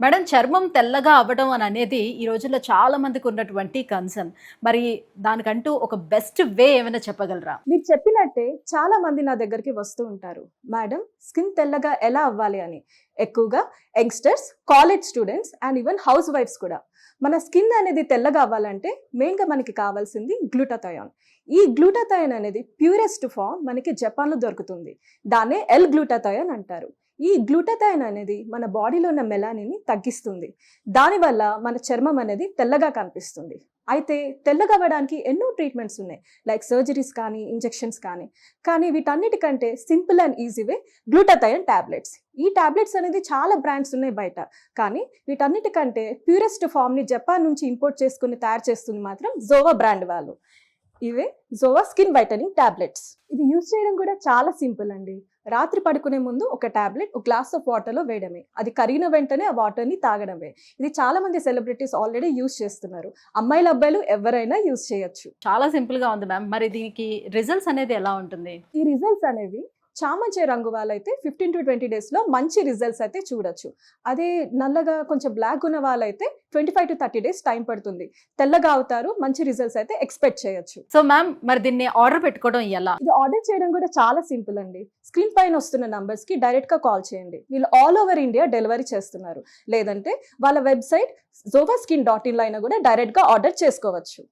Madam చర్మం తెల్లగా అవ్వడం అని అనేది ఈ రోజుల్లో చాలా మందికి ఉన్నటువంటి కన్సర్న్. మరి దానికంటూ ఒక బెస్ట్ వే ఏమైనా చెప్పగలరా? మీరు చెప్పినట్టే చాలా మంది నా దగ్గరికి వస్తూ ఉంటారు. మేడం స్కిన్ తెల్లగా ఎలా అవ్వాలి అని. ఎక్కువగా youngsters, college students and even హౌస్ వైఫ్స్ కూడా. మన స్కిన్ అనేది తెల్లగా అవ్వాలంటే మెయిన్‌గా మనకి కావాల్సింది గ్లూటాథయోన్. ఈ గ్లూటాథయోన్ అనేది ప్యూరెస్ట్ ఫార్మ్ మనకి జపాన్‌లో దొరుకుతుంది. దాన్నే ఎల్ గ్లూటాథయోన్ అంటారు. ఈ గ్లూటాథయోన్ అనేది మన బాడీలో ఉన్న మెలానిన్ని తగ్గిస్తుంది. దానివల్ల మన చర్మం అనేది తెల్లగా కనిపిస్తుంది. అయితే తెల్లగా అవ్వడానికి ఎన్నో ట్రీట్మెంట్స్ ఉన్నాయి. లైక్ సర్జరీస్ కానీ, ఇంజెక్షన్స్ కానీ వీటన్నిటికంటే simple and easy way glutathione tablets. ఈ టాబ్లెట్స్ అనేది చాలా బ్రాండ్స్ ఉన్నాయి బయట. కానీ వీటన్నిటికంటే ప్యూరెస్ట్ ఫామ్ని జపాన్ నుంచి ఇంపోర్ట్ చేసుకుని తయారు చేస్తుంది మాత్రం జోవా బ్రాండ్ వాళ్ళు. ఇవే జోవా స్కిన్ వైటనింగ్ టాబ్లెట్స్. ఇది యూజ్ చేయడం కూడా చాలా సింపుల్ అండి. రాత్రి పడుకునే ముందు ఒక టాబ్లెట్ ఒక గ్లాస్ ఆఫ్ వాటర్లో వేయడమే. అది కరిగిన వెంటనే ఆ వాటర్ని తాగడమే. ఇది చాలా మంది సెలబ్రిటీస్ ఆల్రెడీ యూజ్ చేస్తున్నారు. అమ్మాయిలు అబ్బాయిలు ఎవరైనా యూజ్ చేయొచ్చు. చాలా సింపుల్ గా ఉంది మ్యామ్. మరి దీనికి రిజల్ట్స్ అనేది ఎలా ఉంటుంది? ఈ రిజల్ట్స్ అనేవి చామంతి రంగు వాళ్ళైతే 15 to 20 డేస్లో మంచి రిజల్ట్స్ అయితే చూడొచ్చు. అదే నల్లగా కొంచెం బ్లాక్ ఉన్న వాళ్ళైతే 25 to 30 డేస్ టైం పడుతుంది. తెల్లగా అవుతారు, మంచి రిజల్ట్స్ అయితే ఎక్స్పెక్ట్ చేయొచ్చు. సో మ్యామ్ మరి దీన్ని ఆర్డర్ పెట్టుకోవడం ఎలా? ఇది ఆర్డర్ చేయడం కూడా చాలా సింపుల్ అండి. స్క్రీన్ పైన వస్తున్న నంబర్స్కి డైరెక్ట్గా కాల్ చేయండి. వీళ్ళు ఆల్ ఓవర్ ఇండియా డెలివరీ చేస్తున్నారు. లేదంటే వాళ్ళ వెబ్సైట్ zovaskin.in లో అయినా కూడా డైరెక్ట్గా ఆర్డర్ చేసుకోవచ్చు.